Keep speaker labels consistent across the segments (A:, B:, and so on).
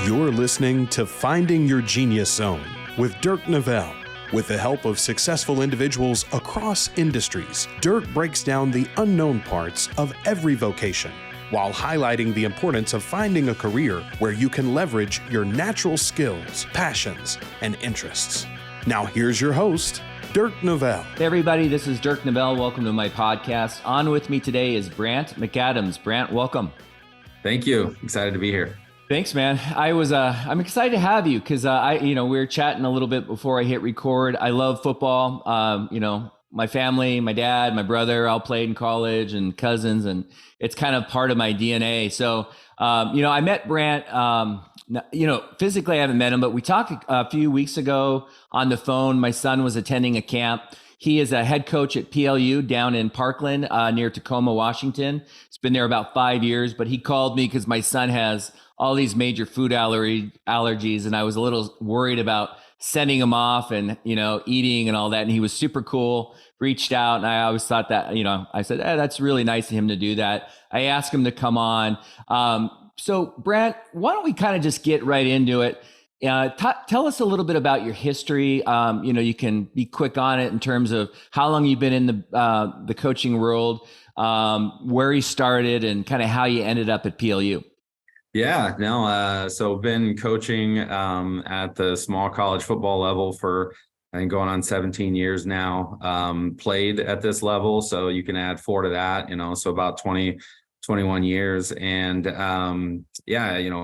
A: You're listening to Finding Your Genius Zone with Dirk Nevelle. With the help of successful individuals across industries, Dirk breaks down the unknown parts of every vocation while highlighting the importance of finding a career where you can leverage your natural skills, passions, and interests. Now here's your host, Dirk Nevelle.
B: Hey everybody, this is Dirk Nevelle. Welcome to my podcast. On with me today is Brant McAdams. Brant, welcome.
C: Thank you. Excited to be here.
B: Thanks, man. I'm excited to have you because we were chatting a little bit before I hit record. I love football. My family, my dad, my brother, all played in college, and cousins, and it's kind of part of my DNA. So, I met Brant. Physically I haven't met him, but we talked a few weeks ago on the phone. My son was attending a camp. He is a head coach at PLU down in Parkland, near Tacoma, Washington. It's been there about 5 years, but he called me because my son has all these major food allergies, and I was a little worried about sending him off and, eating and all that. And he was super cool, reached out, and I always thought that, I said, that's really nice of him to do that. I asked him to come on. So Brant, why don't we kind of just get right into it? Tell us a little bit about your history. You can be quick on it in terms of how long you've been in the coaching world, where you started, and kind of how you ended up at PLU.
C: So been coaching at the small college football level for, I think, going on 17 years now. Played at this level, so you can add 4 to that, so about 21 years. And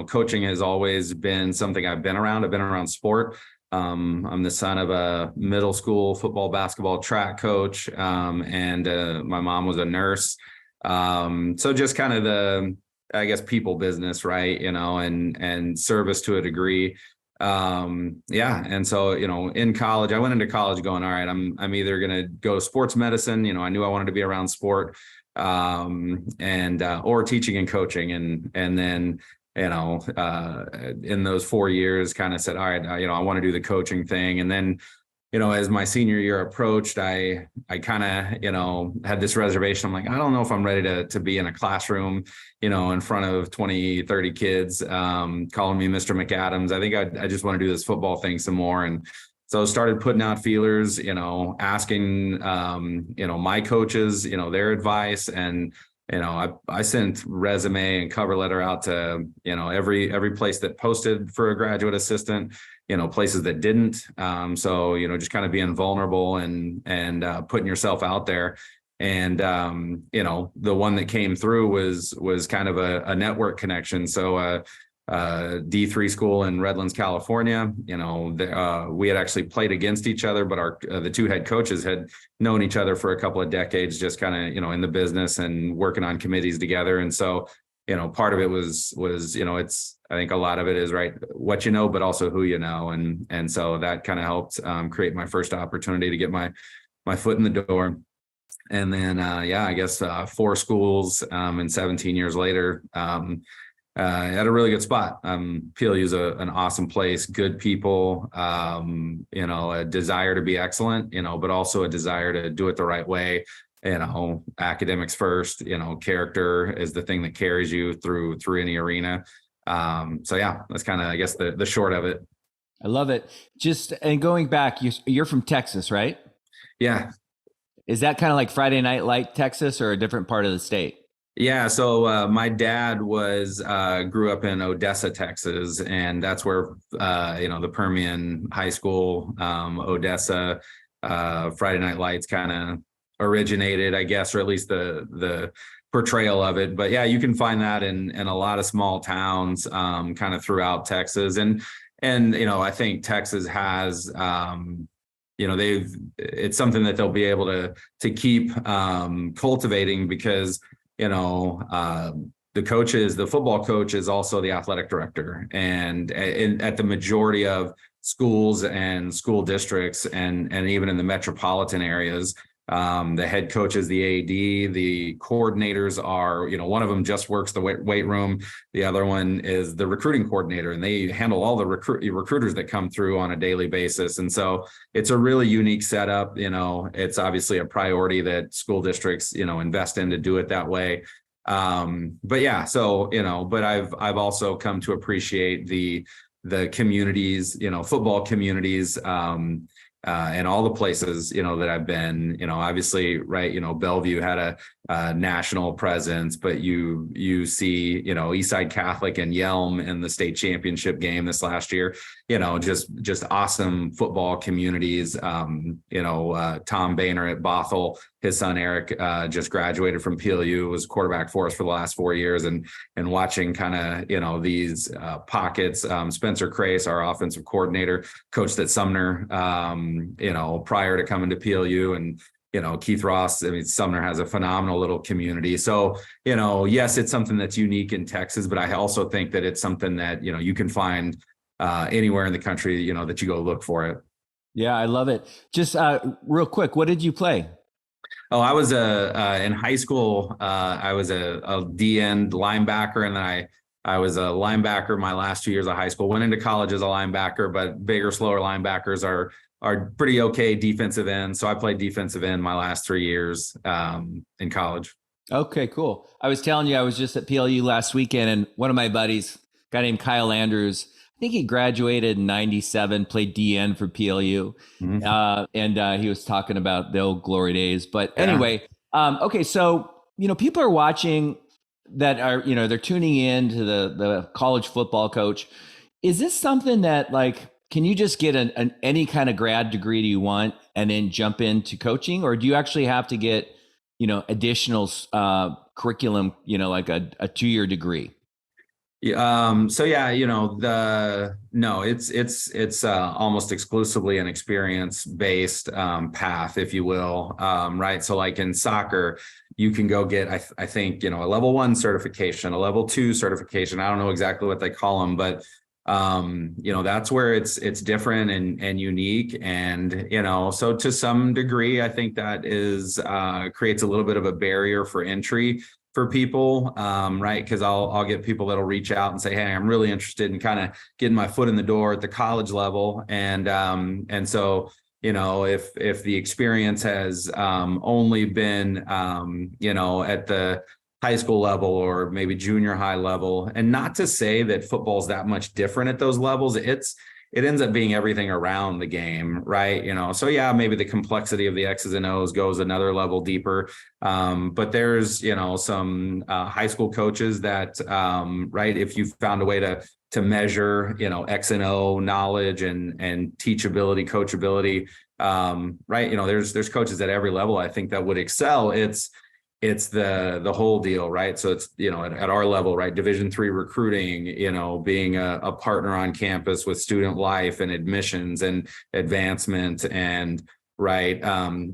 C: coaching has always been something I've been around. I've been around sport. I'm the son of a middle school football, basketball, track coach, and my mom was a nurse. So just kind of the, I guess, people business, right? And service to a degree. And so, in college, I went into college going, all right, I'm either going to go sports medicine. I knew I wanted to be around sport, or teaching and coaching. And then, in those 4 years kind of said, all right, I want to do the coaching thing. And then, as my senior year approached, I kind of, had this reservation. I'm like, I don't know if I'm ready to be in a classroom, in front of 20, 30 kids, calling me Mr. McAdams. I think I just want to do this football thing some more. And so I started putting out feelers, asking, my coaches, their advice. And, I sent resume and cover letter out to, every place that posted for a graduate assistant, places that didn't. So, just kind of being vulnerable and putting yourself out there. And, the one that came through was kind of a network connection. So, D3 school in Redlands, California, we had actually played against each other, but the 2 head coaches had known each other for a couple of decades, just kind of, in the business and working on committees together. And so, part of it was, it's, I think a lot of it is right, what you know, but also who you know. And so that kind of helped create my first opportunity to get my foot in the door. And then, 4 schools, and 17 years later, at a really good spot. PLU is an awesome place, good people, a desire to be excellent, but also a desire to do it the right way. Academics first, character is the thing that carries you through any arena. That's kind of, I guess, the short of it.
B: I love it. And going back, you're from Texas, right?
C: Yeah.
B: Is that kind of like Friday Night Light, Texas, or a different part of the state?
C: Yeah. So my dad grew up in Odessa, Texas, and that's where, the Permian High School, Odessa, Friday Night Lights kind of originated, I guess, or at least the portrayal of it. But yeah, you can find that in a lot of small towns, kind of throughout Texas. And I think Texas has, it's something that they'll be able to keep cultivating because the football coach is also the athletic director, and at the majority of schools and school districts, and even in the metropolitan areas, the head coach is the AD, the coordinators are, one of them just works the weight room. The other one is the recruiting coordinator, and they handle all the recruiters that come through on a daily basis. And so it's a really unique setup. It's obviously a priority that school districts, invest in to do it that way. But yeah, so, but I've also come to appreciate the communities, football communities, and all the places, that I've been, obviously, right, Bellevue had a national presence, but you see, Eastside Catholic and Yelm in the state championship game this last year, just awesome football communities. Tom Boehner at Bothell, his son Eric just graduated from PLU, was quarterback for us for the last 4 years, and watching kind of these pockets. Spencer Crace, our offensive coordinator, coached at Sumner, prior to coming to PLU, and Keith Ross. I mean, Sumner has a phenomenal little community. So yes, it's something that's unique in Texas, but I also think that it's something that you can find anywhere in the country. That you go look for it.
B: Yeah, I love it. Just real quick, what did you play?
C: Oh, I was in high school. I was a D end linebacker, and then I was a linebacker my last 2 years of high school. Went into college as a linebacker, but bigger, slower linebackers are pretty okay defensive end. So I played defensive end my last 3 years in college.
B: Okay, cool. I was telling you, I was just at PLU last weekend, and one of my buddies, a guy named Kyle Andrews, I think he graduated in 97, played DN for PLU. Mm-hmm. And he was talking about the old glory days. But anyway, okay, so, people are watching that are, they're tuning in to the college football coach. Is this something that, like, can you just get any kind of grad degree you want and then jump into coaching? Or do you actually have to get, additional curriculum, like a 2-year degree?
C: So yeah, it's almost exclusively an experience-based path, if you will. Right. So like in soccer, you can go get, I think, a level 1 certification, a level 2 certification. I don't know exactly what they call them, but that's where it's different and unique. And, so to some degree, I think that is creates a little bit of a barrier for entry for people, right? Because I'll get people that'll reach out and say, hey, I'm really interested in kind of getting my foot in the door at the college level. And so, if the experience has only been, at the high school level or maybe junior high level, and not to say that football is that much different at those levels, it ends up being everything around the game, right? So yeah, maybe the complexity of the X's and O's goes another level deeper. But there's, some high school coaches that, right, if you found a way to measure, X and O knowledge and teachability, coachability, right, there's coaches at every level, I think, that would excel. It's the whole deal, right? So it's, at our level, right, Division III recruiting, being a partner on campus with student life and admissions and advancement, and right,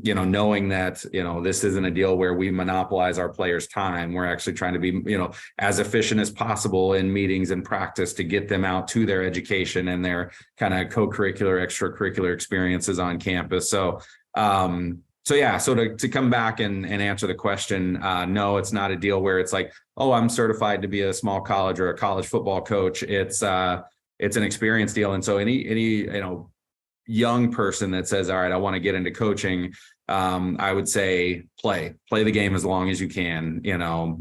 C: knowing that, this isn't a deal where we monopolize our players' time. We're actually trying to be, as efficient as possible in meetings and practice to get them out to their education and their kind of co-curricular, extracurricular experiences on campus. So yeah, so to come back and answer the question, no, it's not a deal where it's like, oh, I'm certified to be a small college or a college football coach. It's an experience deal. And so any young person that says, all right, I want to get into coaching, I would say play the game as long as you can,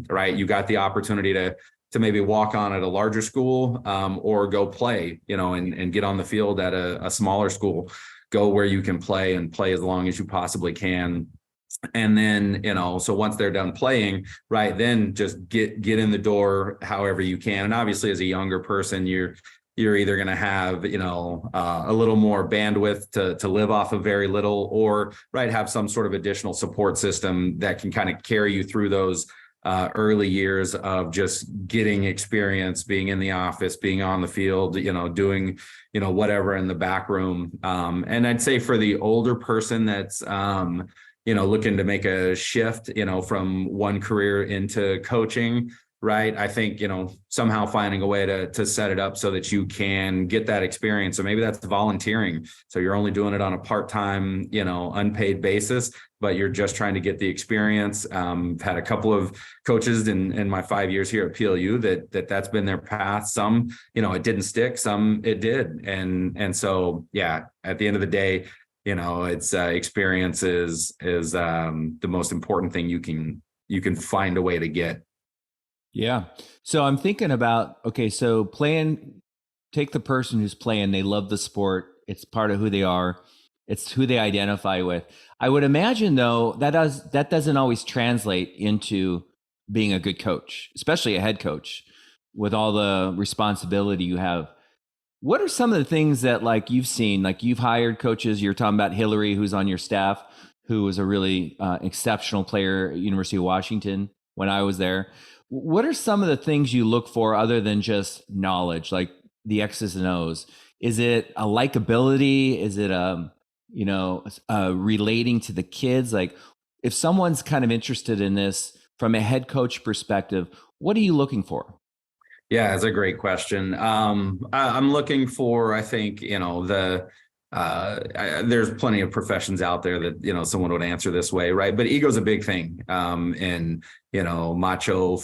C: right? You got the opportunity to maybe walk on at a larger school, or go play, and get on the field at a smaller school. Go where you can play and play as long as you possibly can. And then, so once they're done playing, right, then just get in the door however you can. And obviously, as a younger person, you're either going to have, a little more bandwidth to live off of very little, or right, have some sort of additional support system that can kind of carry you through those early years of just getting experience, being in the office, being on the field, doing, whatever in the back room. And I'd say for the older person that's, looking to make a shift, from one career into coaching, right? I think, somehow finding a way to set it up so that you can get that experience. So maybe that's volunteering. So you're only doing it on a part-time, unpaid basis, but you're just trying to get the experience. Had a couple of coaches in my 5 years here at PLU that's been their path. Some, it didn't stick, some it did. And so, yeah, at the end of the day, it's experience is the most important thing you can find a way to get.
B: Yeah. So I'm thinking about, okay, so take the person who's playing, they love the sport, it's part of who they are, it's who they identify with. I would imagine though that doesn't always translate into being a good coach, especially a head coach with all the responsibility you have. What are some of the things that like you've seen, like you've hired coaches, you're talking about Hillary, who's on your staff, who was a really exceptional player at University of Washington when I was there. What are some of the things you look for other than just knowledge, like the X's and O's? Is it a likability? Is it relating to the kids? Like if someone's kind of interested in this from a head coach perspective, what are you looking for?
C: Yeah, it's a great question. I'm looking for, I think, there's plenty of professions out there that, someone would answer this way, right? But ego's a big thing in, macho,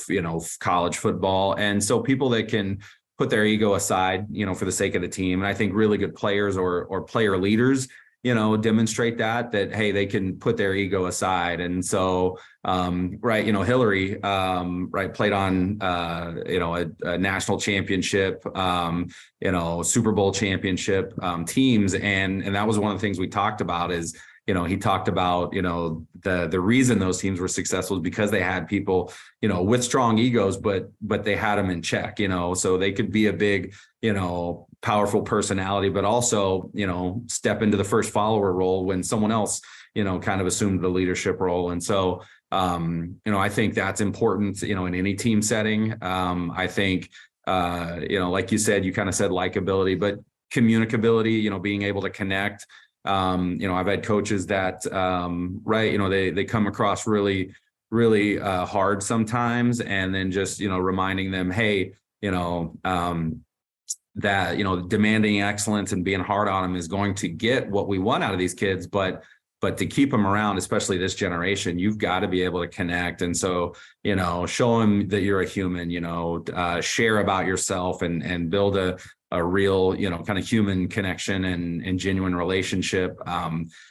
C: college football. And so people that can put their ego aside, for the sake of the team. And I think really good players or player leaders, demonstrate that, hey, they can put their ego aside. And so, right, Hillary, right, played on, a national championship, Super Bowl championship teams. And that was one of the things we talked about is, he talked about, the reason those teams were successful is because they had people, with strong egos, but they had them in check, so they could be a big, powerful personality, but also, step into the first follower role when someone else, kind of assumed the leadership role. And so, I think that's important, in any team setting. I think, like you said, you kind of said likability, but communicability, being able to connect. I've had coaches that, right, they come across really, really hard sometimes, and then just, reminding them, hey, that, demanding excellence and being hard on them is going to get what we want out of these kids, but to keep them around, especially this generation, you've got to be able to connect. And so, show them that you're a human, share about yourself and build a real, kind of human connection and genuine relationship.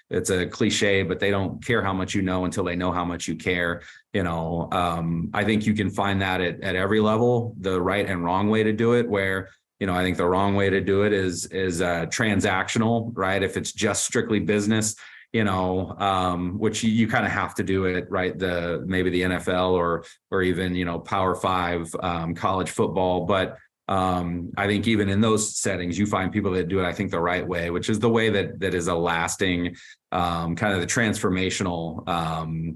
C: It's a cliche, but they don't care how much you know until they know how much you care. I think you can find that at every level, the right and wrong way to do it, where, I think the wrong way to do it is transactional, right? If it's just strictly business, which you kind of have to do it, right? Maybe the NFL or even, Power 5 college football. But I think even in those settings, you find people that do it, I think, the right way, which is the way that is a lasting, kind of the transformational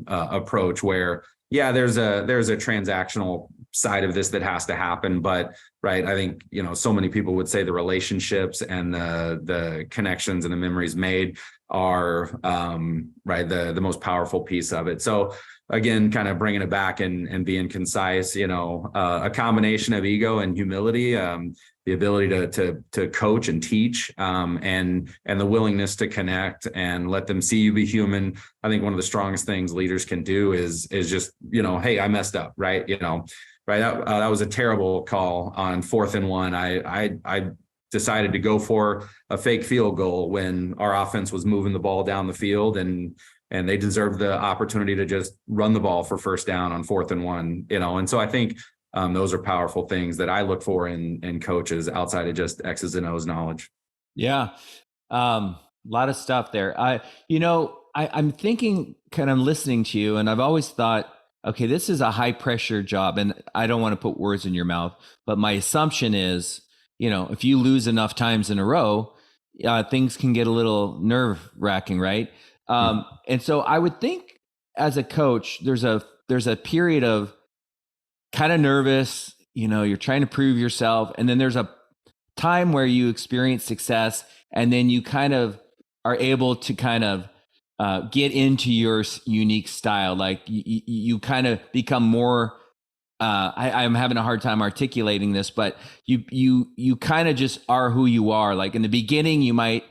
C: approach where, yeah, there's a transactional side of this that has to happen. But right, I think, so many people would say the relationships and the connections and the memories made are right, the most powerful piece of it. So again, kind of bringing it back and being concise, a combination of ego and humility, the ability to coach and teach, and the willingness to connect and let them see you be human. I think one of the strongest things leaders can do is just, hey, I messed up, right? Right. That was a terrible call on 4th and 1. I decided to go for a fake field goal when our offense was moving the ball down the field, and they deserved the opportunity to just run the ball for first down on 4th and 1, And so I think those are powerful things that I look for in coaches outside of just X's and O's knowledge.
B: Yeah. A lot of stuff there. I'm thinking, kind of listening to you, and I've always thought, okay, this is a high pressure job, and I don't want to put words in your mouth, but my assumption is, if you lose enough times in a row, things can get a little nerve wracking, right? And so I would think as a coach, there's a period of kind of nervous, you're trying to prove yourself. And then there's a time where you experience success, and then you kind of are able to kind of get into your unique style. Like you kind of become more, I'm having a hard time articulating this, but you kind of just are who you are. Like in the beginning, you might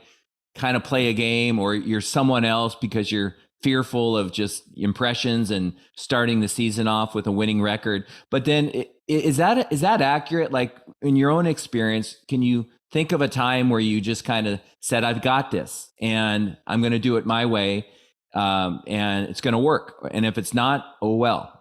B: kind of play a game, or you're someone else because you're fearful of just impressions and starting the season off with a winning record. But then is that accurate? Like in your own experience, can you think of a time where you just kind of said, I've got this and I'm going to do it my way, and it's going to work? And if it's not, oh well.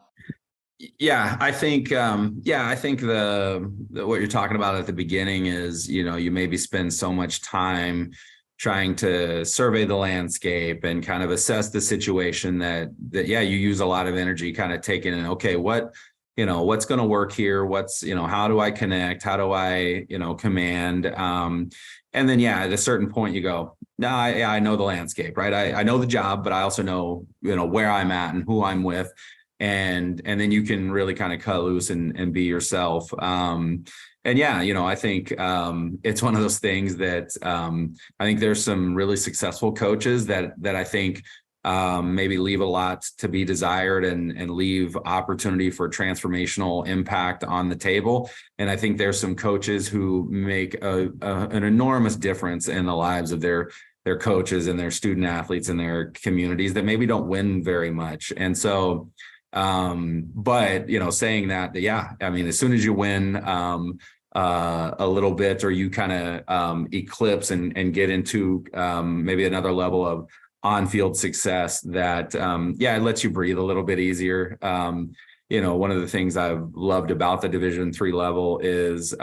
C: Yeah, I think the what you're talking about at the beginning is, you maybe spend so much time trying to survey the landscape and kind of assess the situation that yeah, you use a lot of energy kind of taking in, okay, what's going to work here? How do I connect? How do I, command? And then, yeah, at a certain point you go, no, I know the landscape, right? I know the job, but I also know, where I'm at and who I'm with. And then you can really kind of cut loose and be yourself. And yeah, I think it's one of those things that I think there's some really successful coaches that I think maybe leave a lot to be desired and leave opportunity for transformational impact on the table. And I think there's some coaches who make an enormous difference in the lives of their coaches and their student athletes and their communities that maybe don't win very much. And so but saying that, yeah, I mean, as soon as you win a little bit, or you kind of eclipse and get into maybe another level of on-field success, that yeah, it lets you breathe a little bit easier. One of the things I've loved about the Division III level is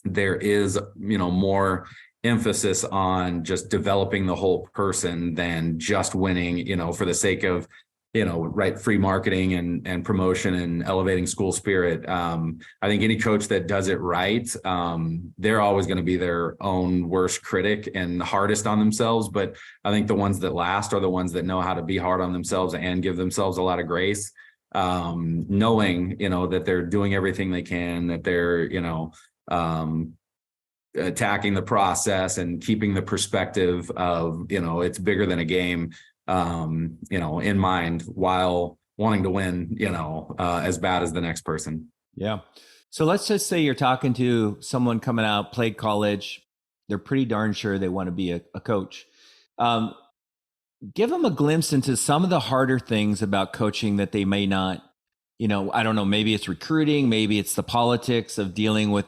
C: there is more emphasis on just developing the whole person than just winning, for the sake of right, free marketing and promotion and elevating school spirit. I think any coach that does it right, they're always going to be their own worst critic and hardest on themselves. But I think the ones that last are the ones that know how to be hard on themselves and give themselves a lot of grace, knowing, that they're doing everything they can, that they're, attacking the process and keeping the perspective of, it's bigger than a game, in mind, while wanting to win, as bad as the next person.
B: Yeah. So let's just say you're talking to someone coming out, played college. They're pretty darn sure they want to be a coach. Give them a glimpse into some of the harder things about coaching that they may not, I don't know, maybe it's recruiting, maybe it's the politics of dealing with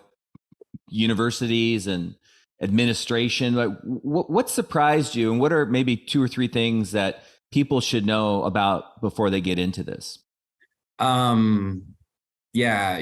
B: universities and administration. Like, what surprised you, and what are maybe 2 or 3 things that people should know about before they get into this?
C: Yeah,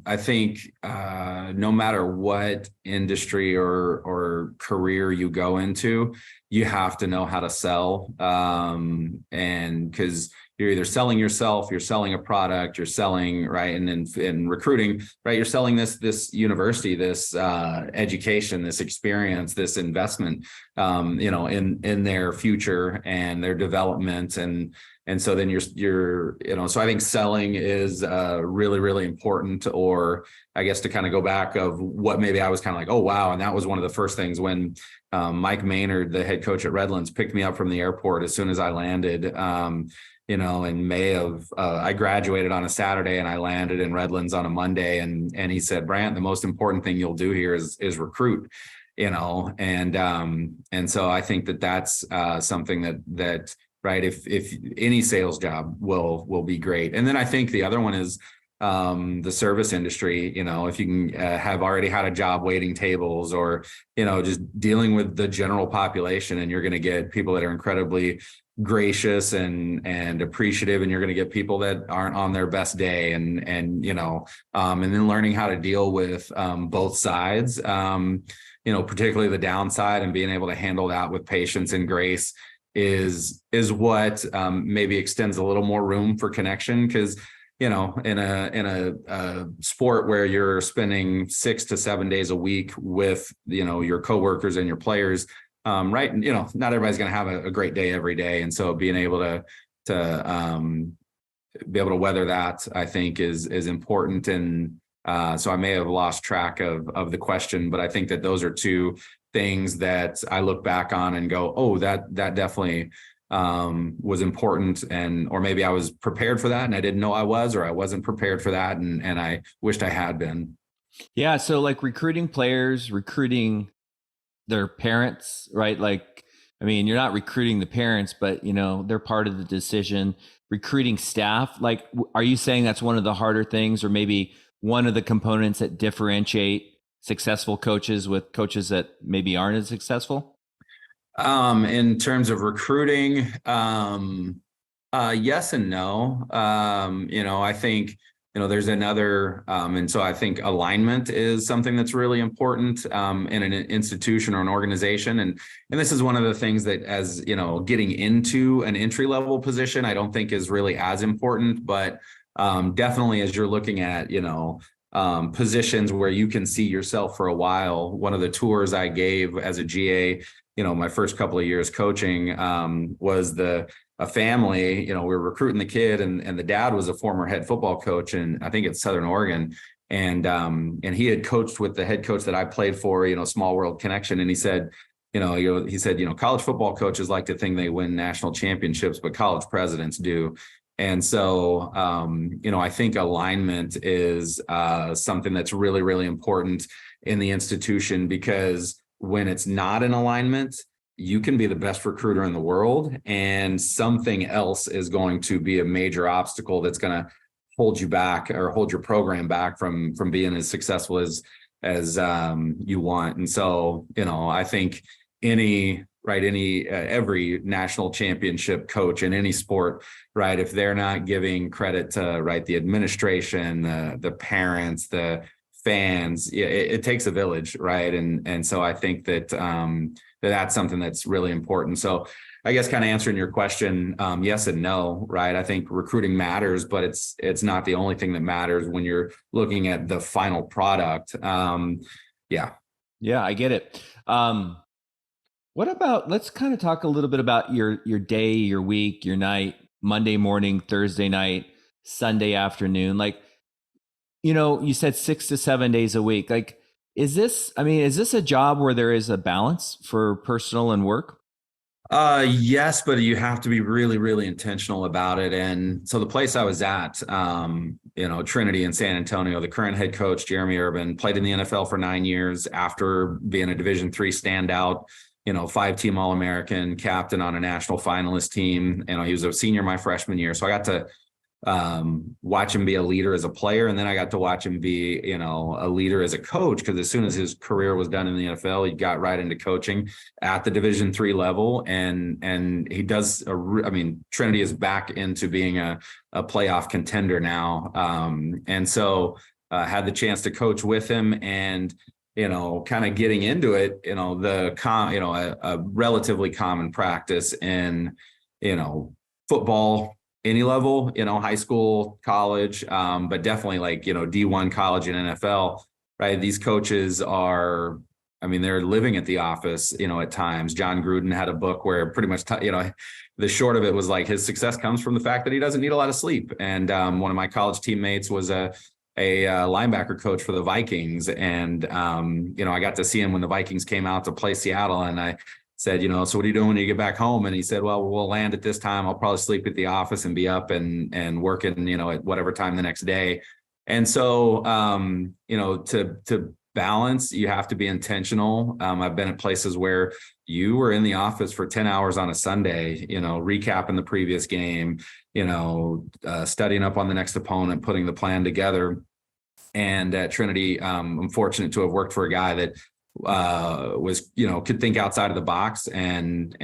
C: I think no matter what industry or career you go into, you have to know how to sell. And because you're either selling yourself, you're selling a product, you're selling, right, and then in recruiting, right, you're selling this university, this education, this experience, this investment, in their future and their development. And so then you're so I think selling is really, really important. Or I guess to kind of go back of what maybe I was kind of like, oh, wow. And that was one of the first things when Mike Maynard, the head coach at Redlands, picked me up from the airport as soon as I landed, in May of, I graduated on a Saturday and I landed in Redlands on a Monday. And he said, Brant, the most important thing you'll do here is recruit, and so I think that's something that right, if any sales job will be great. And then I think the other one is the service industry. If you can have already had a job waiting tables, or just dealing with the general population, and you're going to get people that are incredibly gracious and appreciative, and you're going to get people that aren't on their best day, and then learning how to deal with both sides, particularly the downside, and being able to handle that with patience and grace is what maybe extends a little more room for connection. Because in a sport where you're spending 6 to 7 days a week with your coworkers and your players, right, not everybody's going to have a great day every day. And so being able to be able to weather that, I think is important. And so I may have lost track of the question, but I think that those are 2 things that I look back on and go, oh, that definitely was important. Or maybe I was prepared for that and I didn't know I was, or I wasn't prepared for that, and I wished I had been.
B: Yeah. So like recruiting players, recruiting their parents, right? Like, I mean, you're not recruiting the parents, but they're part of the decision. Recruiting staff, like, are you saying that's one of the harder things, or maybe one of the components that differentiate successful coaches with coaches that maybe aren't as successful?
C: In terms of recruiting, Yes and no. I think, there's another, and so I think alignment is something that's really important in an institution or an organization. And this is one of the things that, as getting into an entry level position, I don't think is really as important, but definitely as you're looking at, positions where you can see yourself for a while. One of the tours I gave as a GA, my first couple of years coaching was a family, we were recruiting the kid, and the dad was a former head football coach, and I think it's Southern Oregon. And he had coached with the head coach that I played for, Small World Connection. And he said, college football coaches like to think they win national championships, but college presidents do. And so, I think alignment is something that's really, really important in the institution, because when it's not in alignment, you can be the best recruiter in the world, and something else is going to be a major obstacle that's going to hold you back or hold your program back from being as successful as you want. And so, I think every national championship coach in any sport, right, if they're not giving credit to the administration, the parents, the fans, it takes a village, right? And so I think that that's something that's really important. So I guess kind of answering your question, yes and no, right? I think recruiting matters, but it's not the only thing that matters when you're looking at the final product. Yeah,
B: I get it. What about, let's kind of talk a little bit about your day, your week, your night, Monday morning, Thursday night, Sunday afternoon. Like, you said 6 to 7 days a week. Like, is this a job where there is a balance for personal and work?
C: Yes, but you have to be really, really intentional about it. And so the place I was at, Trinity in San Antonio, the current head coach, Jeremy Urban, played in the NFL for 9 years after being a Division III standout, 5-team All-American, captain on a national finalist team. He was a senior my freshman year. So I got to watch him be a leader as a player. And then I got to watch him be, a leader as a coach, because as soon as his career was done in the NFL, he got right into coaching at the Division III level. And he does, Trinity is back into being a playoff contender now. And so had the chance to coach with him, and kind of getting into it, a relatively common practice in, football, any level, high school, college, but definitely D1 college and NFL, right? These coaches are, they're living at the office, at times. John Gruden had a book where pretty much, the short of it was his success comes from the fact that he doesn't need a lot of sleep. And one of my college teammates was a linebacker coach for the Vikings. And, I got to see him when the Vikings came out to play Seattle, and I said, so what are you doing when you get back home? And he said, well, we'll land at this time. I'll probably sleep at the office and be up and working, at whatever time the next day. And so, to balance, you have to be intentional. I've been at places where you were in the office for 10 hours on a Sunday, recapping the previous game, studying up on the next opponent, putting the plan together. And at Trinity, I'm fortunate to have worked for a guy that was, could think outside of the box, and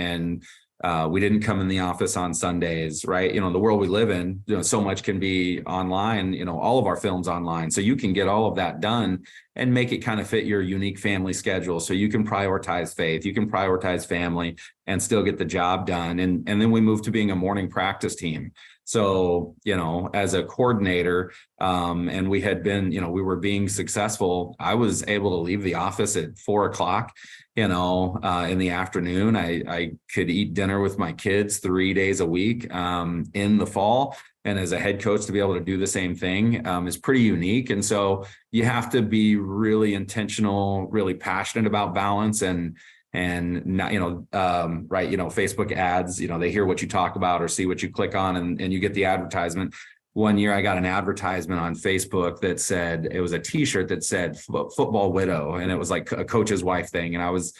C: we didn't come in the office on Sundays, right? The world we live in, so much can be online, all of our films online. So you can get all of that done and make it kind of fit your unique family schedule. So you can prioritize faith, you can prioritize family, and still get the job done. And then we moved to being a morning practice team. So, as a coordinator, and we had been, we were being successful, I was able to leave the office at 4:00, in the afternoon. I could eat dinner with my kids 3 days a week, in the fall. And as a head coach, to be able to do the same thing, is pretty unique. And so you have to be really intentional, really passionate about balance, and not, Facebook ads, they hear what you talk about or see what you click on, and you get the advertisement. One year I got an advertisement on Facebook that said, it was a t-shirt that said football widow. And it was like a coach's wife thing. And I was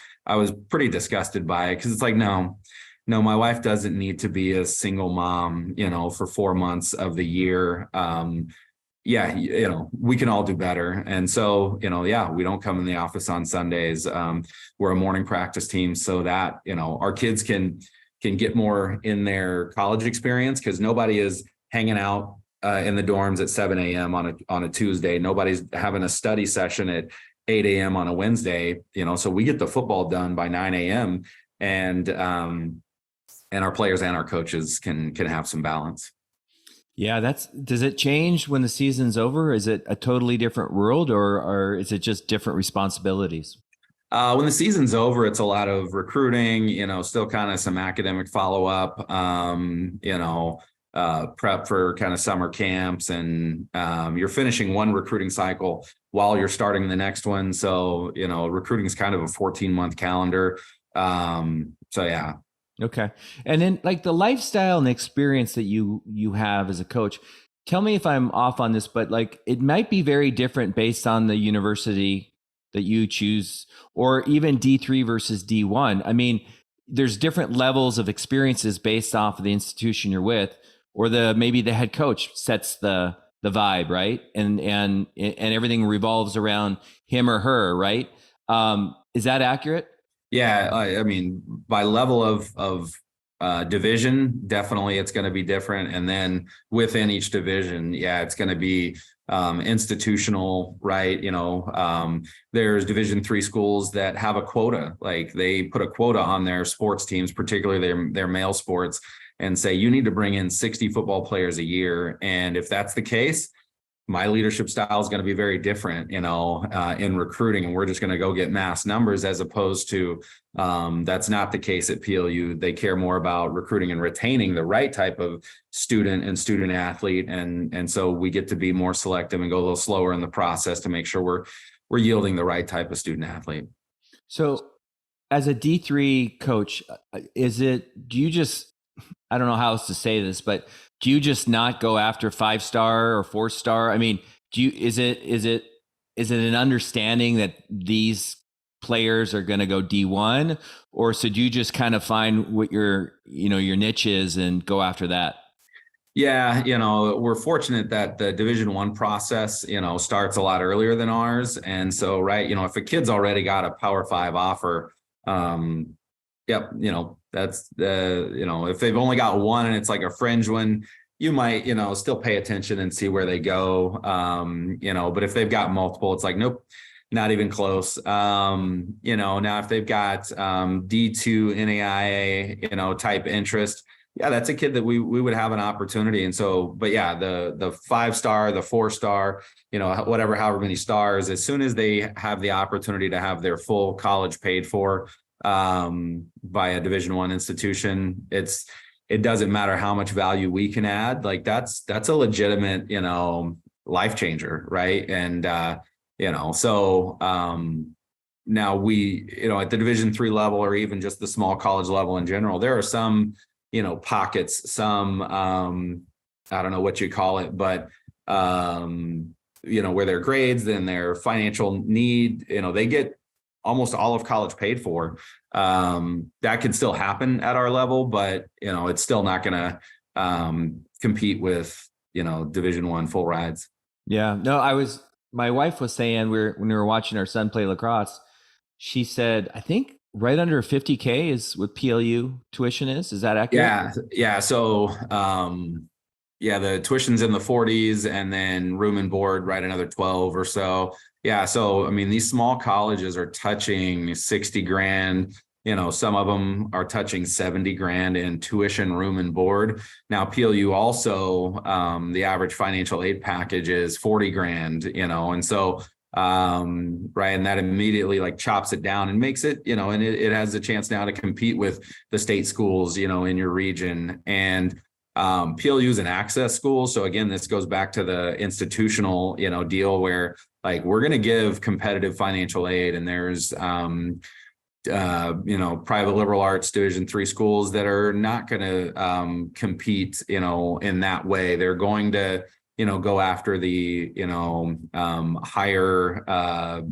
C: pretty disgusted by it, because it's no, my wife doesn't need to be a single mom, for 4 months of the year. We can all do better. And so, we don't come in the office on Sundays. We're a morning practice team so that, our kids can can get more in their college experience, because nobody is hanging out in the dorms at 7 a.m. on a Tuesday. Nobody's having a study session at 8 a.m. on a Wednesday, so we get the football done by 9 a.m. and our players and our coaches can have some balance.
B: Yeah, does it change when the season's over? Is it a totally different world, or is it just different responsibilities?
C: When the season's over, it's a lot of recruiting, still kind of some academic follow-up, prep for kind of summer camps, and you're finishing one recruiting cycle while you're starting the next one. So, recruiting is kind of a 14-month calendar. So yeah.
B: Okay. And then like the lifestyle and the experience that you have as a coach, tell me if I'm off on this, but like it might be very different based on the university that you choose, or even D3 versus D1. I mean, there's different levels of experiences based off of the institution you're with, or maybe the head coach sets the vibe, right? And everything revolves around him or her, right? Is that accurate?
C: Yeah, I mean, by level of division, definitely it's going to be different. And then within each division, yeah, it's going to be institutional, right? There's Division III schools that have a quota, like they put a quota on their sports teams, particularly their male sports, and say, you need to bring in 60 football players a year. And if that's the case, my leadership style is going to be very different, in recruiting, and we're just going to go get mass numbers, as opposed to that's not the case at PLU. They care more about recruiting and retaining the right type of student and student athlete. And so we get to be more selective and go a little slower in the process to make sure we're yielding the right type of student athlete.
B: So as a D3 coach, do you just, I don't know how else to say this, but do you just not go after 5-star or 4-star? I mean, is it an understanding that these players are going to go D1, or so do you just kind of find what your niche is and go after that?
C: Yeah, we're fortunate that the Division I process, starts a lot earlier than ours. And so, right, if a kid's already got a Power 5 offer, yep, that's if they've only got one and it's like a fringe one, you might, still pay attention and see where they go. But if they've got multiple, it's like, nope, not even close. Now if they've got D2 NAIA, type interest, yeah, that's a kid that we would have an opportunity. And so, but yeah, the 5-star, the 4-star, however many stars, as soon as they have the opportunity to have their full college paid for by a Division I institution, it doesn't matter how much value we can add. Like that's a legitimate, life changer. Right. And, so now we, at the Division III level, or even just the small college level in general, there are some, pockets, some, I don't know what you call it, but, where their grades and their financial need, they get almost all of college paid for. That could still happen at our level, but it's still not going to compete with Division I full rides.
B: Yeah, no, my wife was saying when we were watching our son play lacrosse, she said, I think right under 50K is what PLU tuition is. Is that accurate?
C: Yeah. So the tuition's in the 40s, and then room and board right another 12 or so. Yeah. So, I mean, these small colleges are touching 60 grand, some of them are touching 70 grand in tuition, room and board. Now PLU also, the average financial aid package is 40 grand, and so, right. And that immediately like chops it down and makes it, and it has a chance now to compete with the state schools, in your region. And PLU is an access school. So again, this goes back to the institutional, deal where like we're going to give competitive financial aid, and there's, private liberal arts Division III schools that are not going to compete, in that way. They're going to, go after the, higher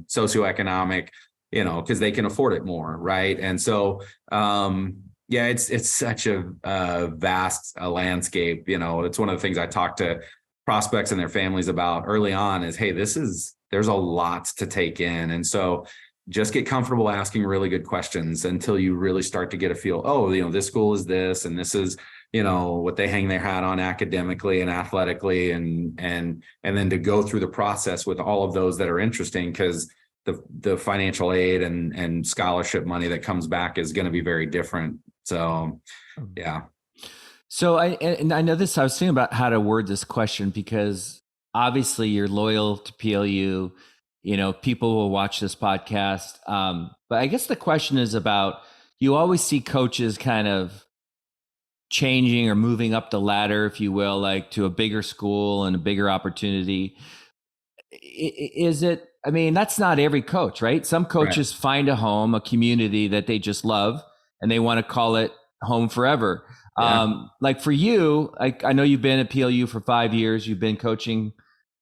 C: socioeconomic, because they can afford it more. Right. And so, yeah, it's such a vast landscape. It's one of the things I talk to prospects and their families about early on is, hey, there's a lot to take in. And so just get comfortable asking really good questions until you really start to get a feel. Oh, this school is this, and this is, what they hang their hat on academically and athletically, and then to go through the process with all of those that are interesting, because the financial aid and scholarship money that comes back is going to be very different. So, yeah.
B: So I know this, I was thinking about how to word this question, because obviously you're loyal to PLU, people will watch this podcast. But I guess the question is about, you always see coaches kind of changing or moving up the ladder, if you will, like to a bigger school and a bigger opportunity. Is it, I mean, that's not every coach, right? Some coaches find a home, a community that they just love, and they want to call it home forever.
C: Yeah.
B: Like for you, I know you've been at PLU for 5 years. You've been coaching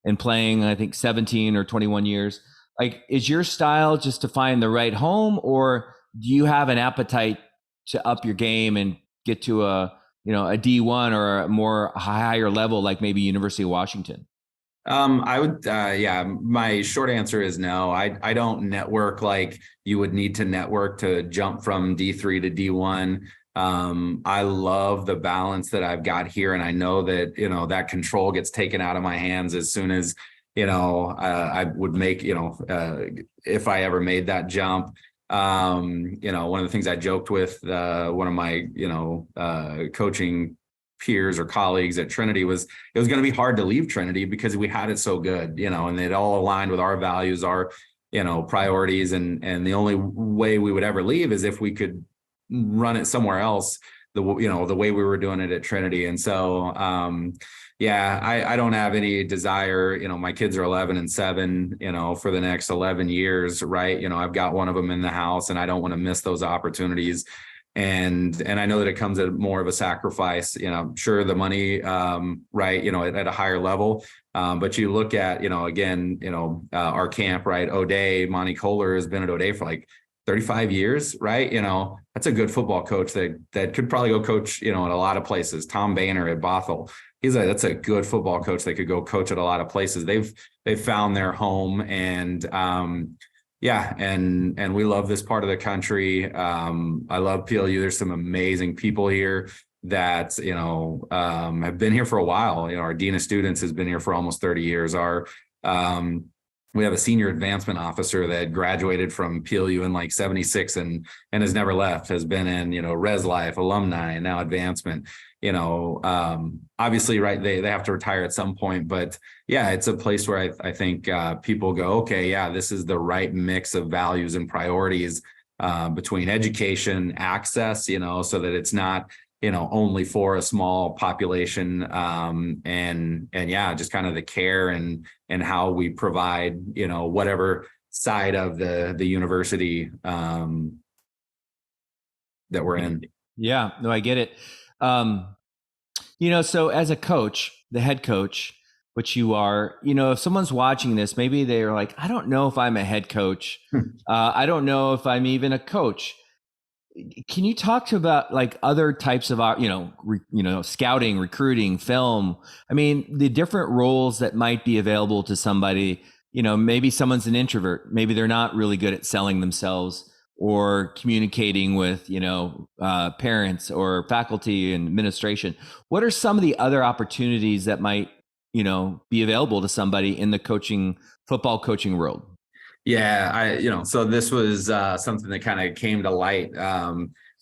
B: and playing, I think 17 or 21 years. Like, is your style just to find the right home, or do you have an appetite to up your game and get to a D1 or a more higher level, like maybe University of Washington?
C: I would, my short answer is no. I don't network like you would need to network to jump from D3 to D1. I love the balance that I've got here. And I know that, that control gets taken out of my hands as soon as, I would make, if I ever made that jump. One of the things I joked with one of my, coaching peers or colleagues at Trinity was, it was going to be hard to leave Trinity because we had it so good, and it all aligned with our values, our, priorities. And the only way we would ever leave is if we could run it somewhere else, the way we were doing it at Trinity. And so, I don't have any desire, my kids are 11 and 7, for the next 11 years. Right. I've got one of them in the house, and I don't want to miss those opportunities. And I know that it comes at more of a sacrifice, sure, the money, right, at a higher level. But you look at, again, our camp, right, O'Day, Monty Kohler has been at O'Day for like 35 years, right? That's a good football coach that could probably go coach, at a lot of places. Tom Boehner at Bothell, that's a good football coach that could go coach at a lot of places. They've found their home, and and we love this part of the country. I love PLU. There's some amazing people here that, have been here for a while. Our Dean of Students has been here for almost 30 years. We have a senior advancement officer that graduated from PLU in like 76 and has never left, has been in, Res Life, alumni, and now advancement. Obviously, right, they have to retire at some point, but yeah, it's a place where I think people go, okay, yeah, this is the right mix of values and priorities between education, access, so that it's not, only for a small population, and just kind of the care and how we provide, whatever side of the university that we're in.
B: Yeah, no, I get it. So as a coach, the head coach, which you are, if someone's watching this, maybe they're like, I don't know if I'm a head coach. I don't know if I'm even a coach. Can you talk to about like other types of, scouting, recruiting, film? I mean, the different roles that might be available to somebody. Maybe someone's an introvert. Maybe they're not really good at selling themselves or communicating with, parents or faculty and administration. What are some of the other opportunities that might, be available to somebody in the football coaching world?
C: Yeah, so this was something that kind of came to light,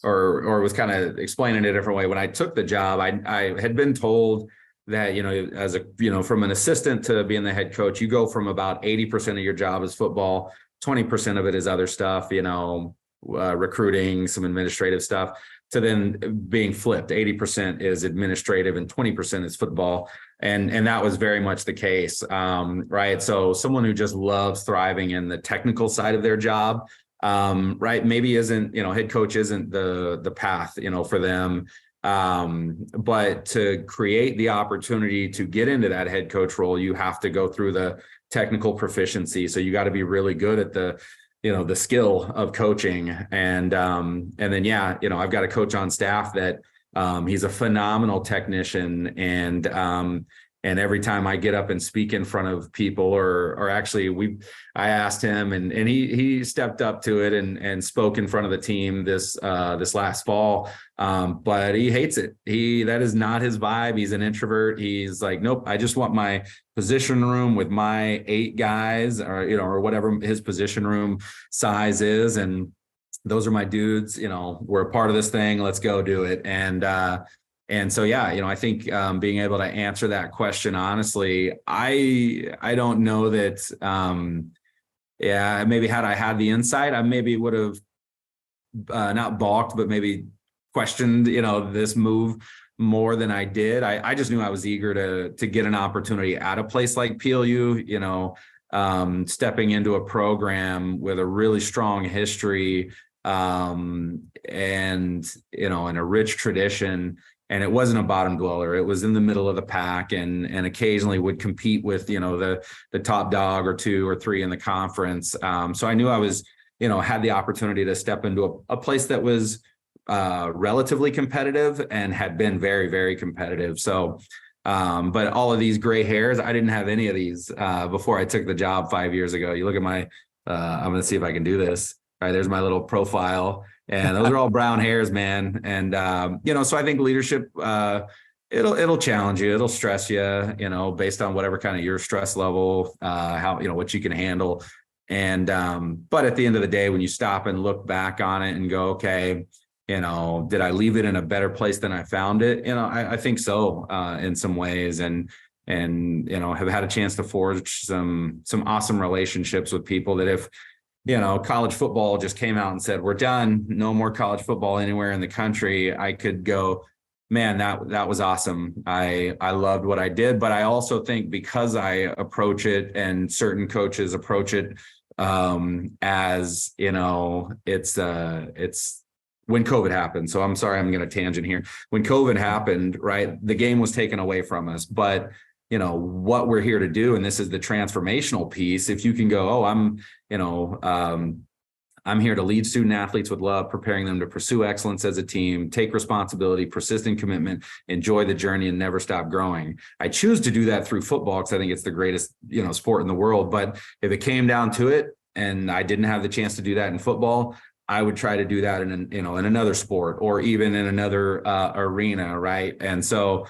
C: or was kind of explained in a different way. When I took the job, I had been told that, as from an assistant to being the head coach, you go from about 80% of your job is football, 20% of it is other stuff, recruiting, some administrative stuff, to then being flipped. 80% is administrative and 20% is football. And that was very much the case. Right. So someone who just loves thriving in the technical side of their job, right, maybe isn't, head coach isn't the path, for them. But to create the opportunity to get into that head coach role, you have to go through the technical proficiency. So you got to be really good at the skill of coaching. And then, I've got a coach on staff that, he's a phenomenal technician, and And every time I get up and speak in front of people, or actually I asked him, and he stepped up to it and spoke in front of the team this last fall. But he hates it. That is not his vibe. He's an introvert. He's like, nope, I just want my position room with my 8 guys, or whatever his position room size is. And those are my dudes, we're a part of this thing. Let's go do it. And so, yeah, I think being able to answer that question honestly, I don't know that, maybe had I had the insight, I maybe would have not balked, but maybe questioned, this move more than I did. I just knew I was eager to get an opportunity at a place like PLU, stepping into a program with a really strong history, and, in a rich tradition. And it wasn't a bottom dweller. It was in the middle of the pack, and occasionally would compete with, the top dog or 2 or 3 in the conference. So I knew I was, had the opportunity to step into a place that was relatively competitive and had been very, very competitive. So, but all of these gray hairs, I didn't have any of these before I took the job 5 years ago. You look at my, I'm going to see if I can do this. All right, there's my little profile. And those are all brown hairs, man. And, so I think leadership, it'll challenge you. It'll stress you, based on whatever kind of your stress level, how, what you can handle. And, but at the end of the day, when you stop and look back on it and go, okay, did I leave it in a better place than I found it? I think so, in some ways. And, have had a chance to forge some awesome relationships with people that if, college football just came out and said, we're done, no more college football anywhere in the country, I could go, man, that was awesome. I loved what I did. But I also think because I approach it and certain coaches approach it, as, it's when COVID happened. So I'm sorry, I'm going to tangent here. When COVID happened, right, the game was taken away from us, but what we're here to do, and this is the transformational piece. If you can go, I'm here to lead student athletes with love, preparing them to pursue excellence as a team, take responsibility, persistent commitment, enjoy the journey, and never stop growing. I choose to do that through football because I think it's the greatest, sport in the world. But if it came down to it and I didn't have the chance to do that in football, I would try to do that in another sport or even in another arena. Right. And so,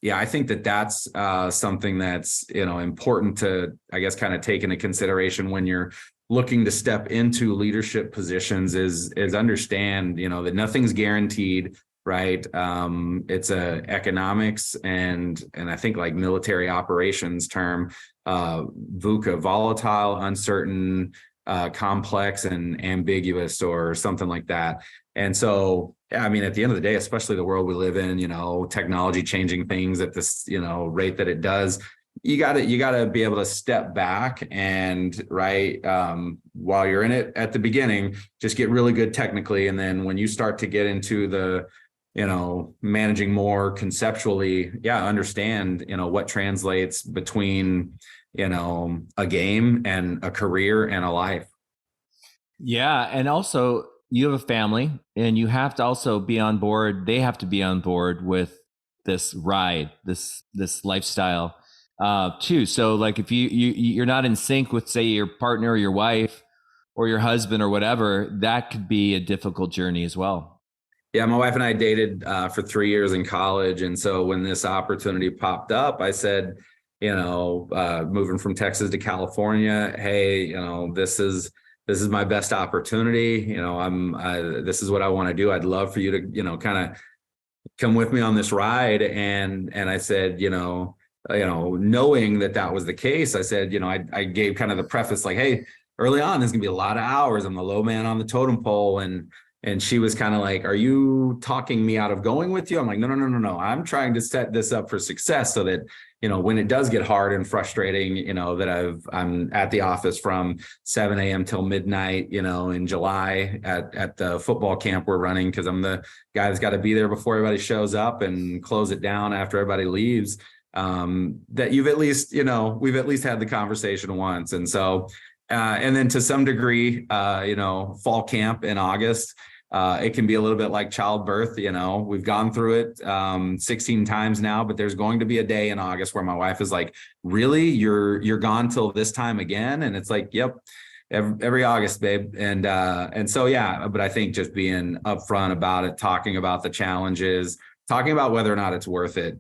C: I think that that's something that's, important to, I guess, kind of take into consideration when you're looking to step into leadership positions is understand, that nothing's guaranteed, right? It's a economics and I think like military operations term, VUCA, volatile, uncertain, complex and ambiguous or something like that. And so, at the end of the day, especially the world we live in, technology changing things at this, rate that it does, you gotta be able to step back and while you're in it at the beginning, just get really good technically. And then when you start to get into the, managing more conceptually, understand, what translates between, a game and a career and a life.
B: Yeah. And also you have a family and you have to also be on board. They have to be on board with this ride, this lifestyle too. So like if you're not in sync with, say, your partner or your wife or your husband or whatever, that could be a difficult journey as well.
C: Yeah, my wife and I dated for 3 years in college. And so when this opportunity popped up, I said, moving from Texas to California, hey, this is my best opportunity. This is what I want to do. I'd love for you to, kind of come with me on this ride. And I said, knowing that was the case, I said, I gave kind of the preface like, hey, early on, there's gonna be a lot of hours. I'm the low man on the totem pole. And she was kind of like, are you talking me out of going with you? I'm like, no. I'm trying to set this up for success so that, when it does get hard and frustrating, that I'm at the office from 7 a.m. till midnight, in July at the football camp we're running, because I'm the guy that's got to be there before everybody shows up and close it down after everybody leaves. That you've at least, we've at least had the conversation once. And so, and then to some degree, fall camp in August, it can be a little bit like childbirth. We've gone through it 16 times now, but there's going to be a day in August where my wife is like, really, you're gone till this time again? And it's like, yep. Every August, babe. And so, yeah, but I think just being upfront about it, talking about the challenges, talking about whether or not it's worth it.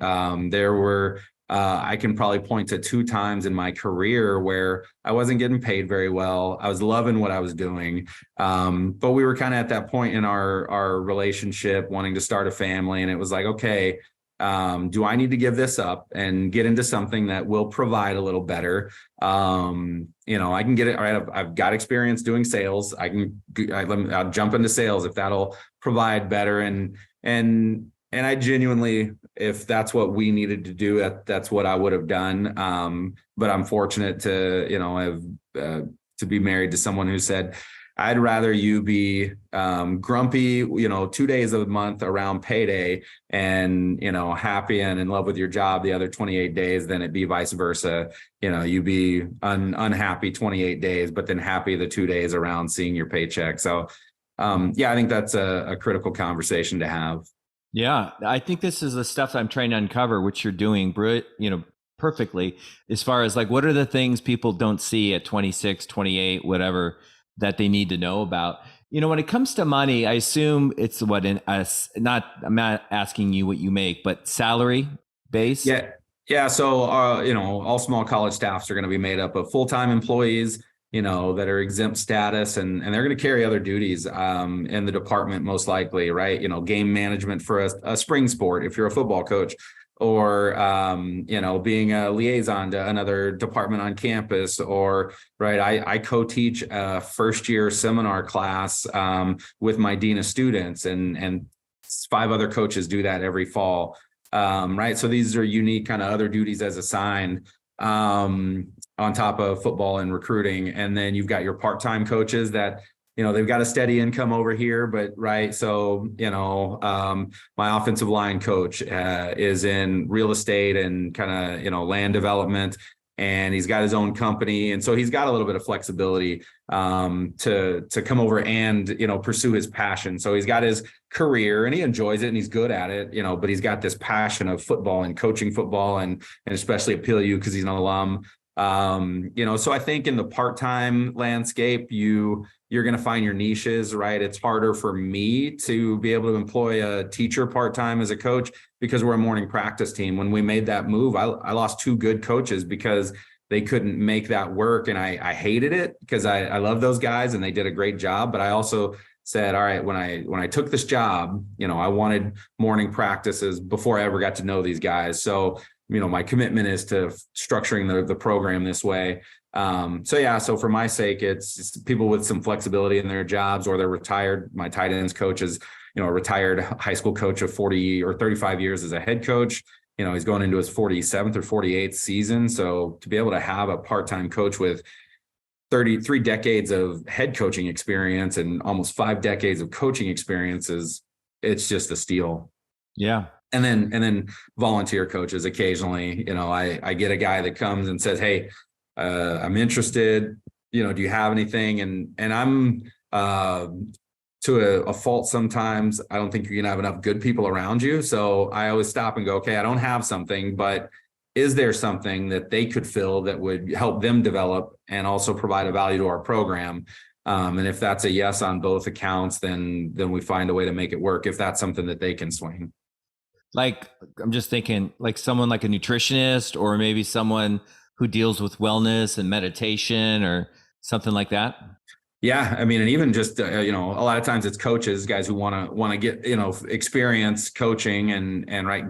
C: I can probably point to 2 times in my career where I wasn't getting paid very well. I was loving what I was doing. But we were kind of at that point in our relationship, wanting to start a family. And it was like, okay, do I need to give this up and get into something that will provide a little better? I can get it. All right. I've got experience doing sales. I'll jump into sales if that'll provide better. And I genuinely, if that's what we needed to do, that's what I would have done. But I'm fortunate to be married to someone who said, I'd rather you be grumpy, 2 days of the month around payday and, happy and in love with your job the other 28 days than it be vice versa. You be unhappy 28 days, but then happy the 2 days around seeing your paycheck. So, I think that's a critical conversation to have.
B: Yeah, I think this is the stuff I'm trying to uncover, which you're doing, perfectly, as far as like, what are the things people don't see at 26, 28, whatever, that they need to know about. When it comes to money, I assume it's I'm not asking you what you make, but salary based.
C: Yeah. Yeah. So, all small college staffs are going to be made up of full-time employees, that are exempt status, and they're going to carry other duties in the department, most likely, right? Game management for a spring sport, if you're a football coach, or, being a liaison to another department on campus, or, right, I co-teach a first-year seminar class with my dean of students, and 5 other coaches do that every fall, right? So these are unique kind of other duties as assigned on top of football and recruiting. And then you've got your part-time coaches that, they've got a steady income over here, but right. So, my offensive line coach is in real estate and kind of, land development, and he's got his own company. And so he's got a little bit of flexibility to come over and, pursue his passion. So he's got his career and he enjoys it and he's good at it, but he's got this passion of football and coaching football and especially at PLU because he's an alum. So I think in the part-time landscape, you're going to find your niches, right? It's harder for me to be able to employ a teacher part-time as a coach because we're a morning practice team. When we made that move, I lost 2 good coaches because they couldn't make that work. And I hated it because I love those guys and they did a great job. But I also said, all right, when I took this job, I wanted morning practices before I ever got to know these guys. So my commitment is to structuring the program this way. So for my sake, it's people with some flexibility in their jobs or they're retired. My tight ends coach is, a retired high school coach of 40 or 35 years as a head coach. He's going into his 47th or 48th season. So to be able to have a part-time coach with 33 decades of head coaching experience and almost 5 decades of coaching experiences, it's just a steal.
B: Yeah.
C: And then volunteer coaches occasionally, I get a guy that comes and says, hey, I'm interested, do you have anything? And I'm to a fault sometimes. I don't think you're gonna have enough good people around you. So I always stop and go, okay, I don't have something, but is there something that they could fill that would help them develop and also provide a value to our program? And if that's a yes on both accounts, then we find a way to make it work if that's something that they can swing.
B: Like, I'm just thinking like someone like a nutritionist or maybe someone who deals with wellness and meditation or something like that.
C: Yeah. I mean, and even just, a lot of times it's coaches, guys who want to get, experience coaching and right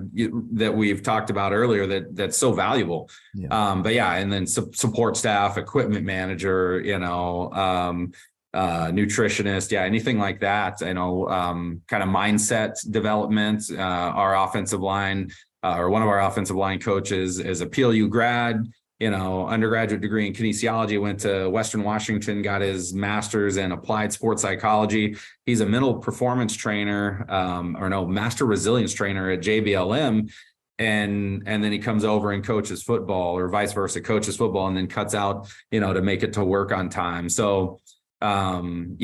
C: that we've talked about earlier that's so valuable. Yeah. But yeah. And then support staff, equipment manager, nutritionist. Yeah. Anything like that. Kind of mindset development, our offensive line or one of our offensive line coaches is a PLU grad, undergraduate degree in kinesiology, went to Western Washington, got his master's in applied sports psychology. He's a mental performance trainer, master resilience trainer at JBLM. And then he comes over and coaches football or vice versa, coaches football and then cuts out, to make it to work on time. So, anytime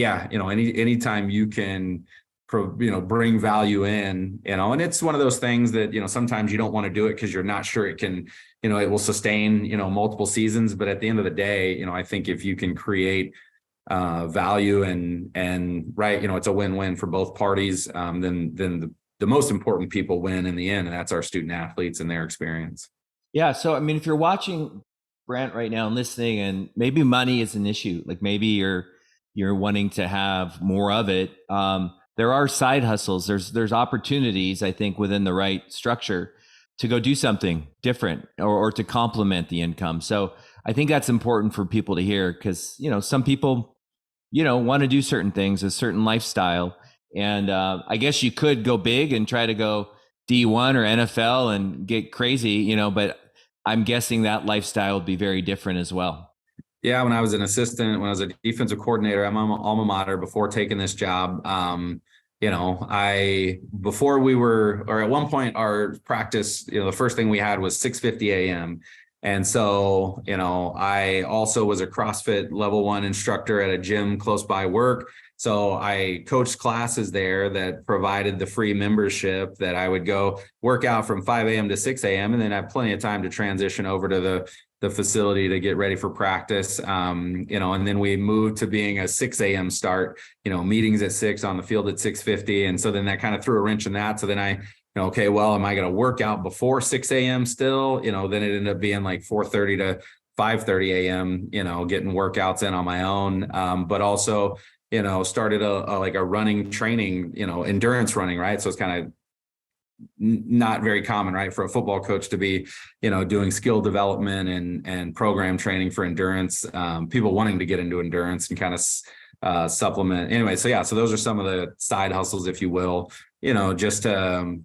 C: you can bring value in, and it's one of those things that, sometimes you don't want to do it because you're not sure it can, it will sustain, multiple seasons. But at the end of the day, I think if you can create value and right, it's a win-win for both parties, then the most important people win in the end, and that's our student athletes and their experience.
B: Yeah. So, I mean, if you're watching Brant right now and listening, and maybe money is an issue, like maybe you're wanting to have more of it. There are side hustles. There's opportunities, I think, within the right structure to go do something different or to complement the income. So I think that's important for people to hear, because, some people, want to do certain things, a certain lifestyle. And I guess you could go big and try to go D1 or NFL and get crazy, but I'm guessing that lifestyle would be very different as well.
C: Yeah, when I was an assistant, when I was a defensive coordinator at my alma mater before taking this job, at one point our practice, the first thing we had was 6:50 a.m. And so, I also was a CrossFit level 1 instructor at a gym close by work. So I coached classes there that provided the free membership that I would go work out from 5 a.m. to 6 a.m. and then have plenty of time to transition over to the facility to get ready for practice. And then we moved to being a 6 a.m. start, meetings at 6 on the field at 6:50. And so then that kind of threw a wrench in that. So then okay, well, am I going to work out before 6 a.m. still? Then it ended up being like 4:30 to 5:30 a.m., getting workouts in on my own. But also, started a running training, endurance running, right? So it's kind of not very common, right, for a football coach to be, doing skill development and program training for endurance, people wanting to get into endurance and kind of supplement. Anyway, so yeah, so those are some of the side hustles, if you will, just to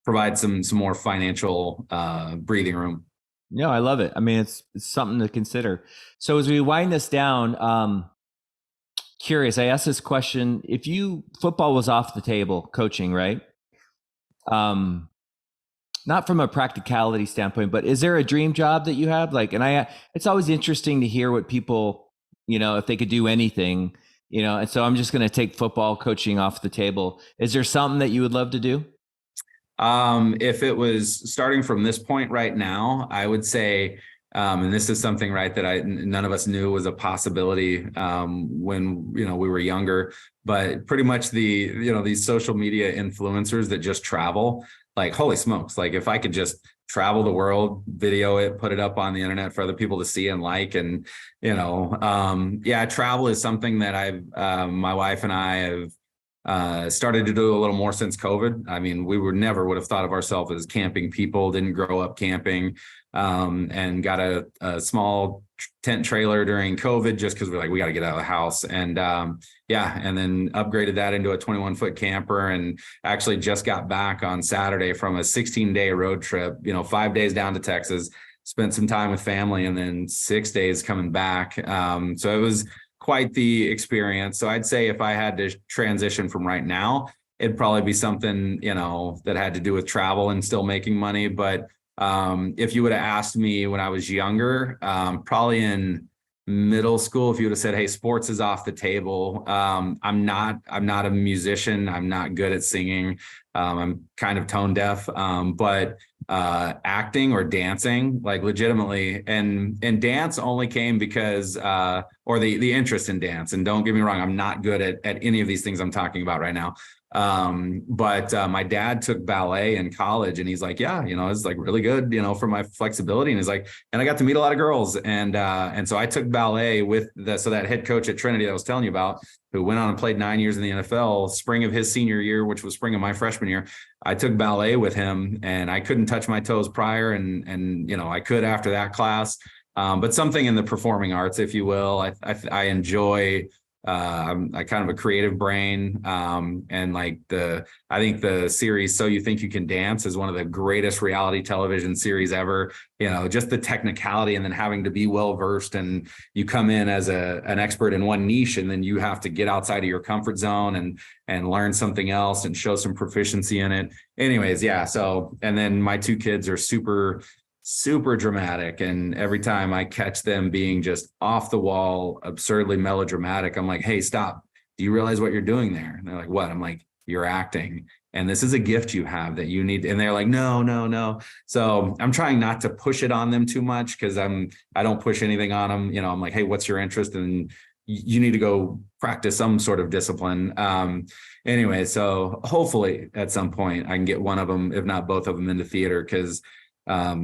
C: provide some more financial breathing room.
B: No, I love it. I mean, it's something to consider. So as we wind this down, curious, I asked this question: if football was off the table, coaching, right? Not from a practicality standpoint, but is there a dream job that you have? It's always interesting to hear what people, if they could do anything, and so I'm just going to take football coaching off the table. Is there something that you would love to do?
C: If it was starting from this point right now, I would say, and this is something, right, that none of us knew was a possibility when we were younger, but pretty much these social media influencers that just travel, like, holy smokes, like if I could just travel the world, video it, put it up on the internet for other people to see and like, and travel is something that my wife and I have started to do a little more since COVID. I mean, we never would have thought of ourselves as camping people, didn't grow up camping, and got a small tent trailer during COVID just because we're like, we got to get out of the house. And and then upgraded that into a 21-foot camper, and actually just got back on Saturday from a 16-day road trip, 5 days down to Texas, spent some time with family, and then 6 days coming back. So it was quite the experience. So I'd say if I had to transition from right now, it'd probably be something, that had to do with travel and still making money. But if you would have asked me when I was younger, probably in middle school, if you would have said, hey, sports is off the table. I'm not a musician. I'm not good at singing. I'm kind of tone deaf, but acting or dancing, like legitimately, and dance only came because, or the interest in dance. And don't get me wrong, I'm not good at any of these things I'm talking about right now. But my dad took ballet in college, and he's like, yeah, it's like really good, for my flexibility. And he's like, and I got to meet a lot of girls. And so I took ballet with that head coach at Trinity that I was telling you about, who went on and played 9 years in the NFL, spring of his senior year, which was spring of my freshman year. I took ballet with him, and I couldn't touch my toes prior. And I could after that class. But something in the performing arts, if you will, I enjoy. I'm kind of a creative brain, and I think the series So You Think You Can Dance is one of the greatest reality television series ever. Just the technicality, and then having to be well versed, and you come in as an expert in one niche, and then you have to get outside of your comfort zone and learn something else and show some proficiency in it. Anyways, yeah. So, and then my two kids are super dramatic, and every time I catch them being just off the wall, absurdly melodramatic, I'm like, hey, stop. do you realize what you're doing there? And they're like, what? I'm like, you're acting. And this is a gift you have that you need. And they're like, no, no, no. So I'm trying not to push it on them too much, because I don't push anything on them. I'm like, hey, what's your interest? And you need to go practice some sort of discipline. Anyway, so hopefully at some point I can get one of them, if not both of them, into theater, because I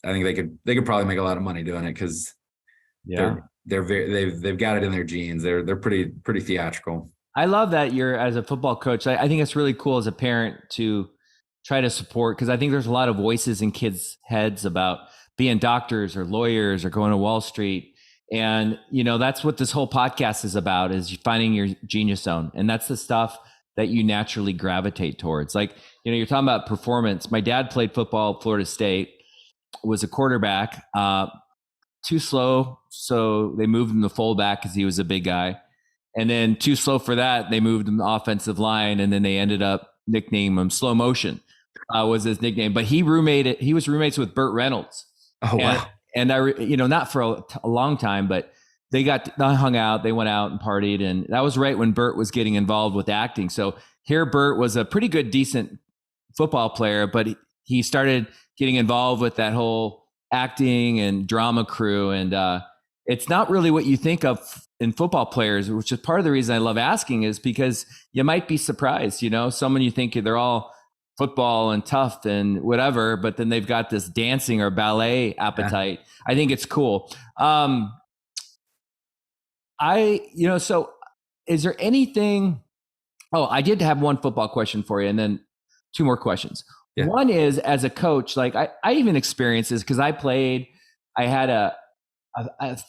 C: think they could probably make a lot of money doing it, because they've got it in their genes. They're pretty theatrical.
B: I love that you're, as a football coach. I think it's really cool as a parent to try to support, because I think there's a lot of voices in kids' heads about being doctors or lawyers or going to Wall Street. And, that's what this whole podcast is about, is finding your genius zone. And that's the stuff that you naturally gravitate towards. Like, you're talking about performance. My dad played football at Florida State, was a quarterback, too slow. So they moved him to fullback because he was a big guy. And then too slow for that, they moved him to offensive line, and then they ended up nicknaming him Slow Motion, was his nickname. But he was roommates with Burt Reynolds.
C: Oh, wow.
B: And I, not for a long time, but they hung out, they went out and partied. And that was right when Burt was getting involved with acting. So here Burt was a pretty good, decent football player, but he started getting involved with that whole acting and drama crew. And it's not really what you think of in football players, which is part of the reason I love asking, is because you might be surprised. Someone you think they're all football and tough and whatever, but then they've got this dancing or ballet appetite. Yeah. I think it's cool. So is there anything? Oh, I did have one football question for you, and then two more questions. Yeah. One is, as a coach, like I even experienced this because I played. I had a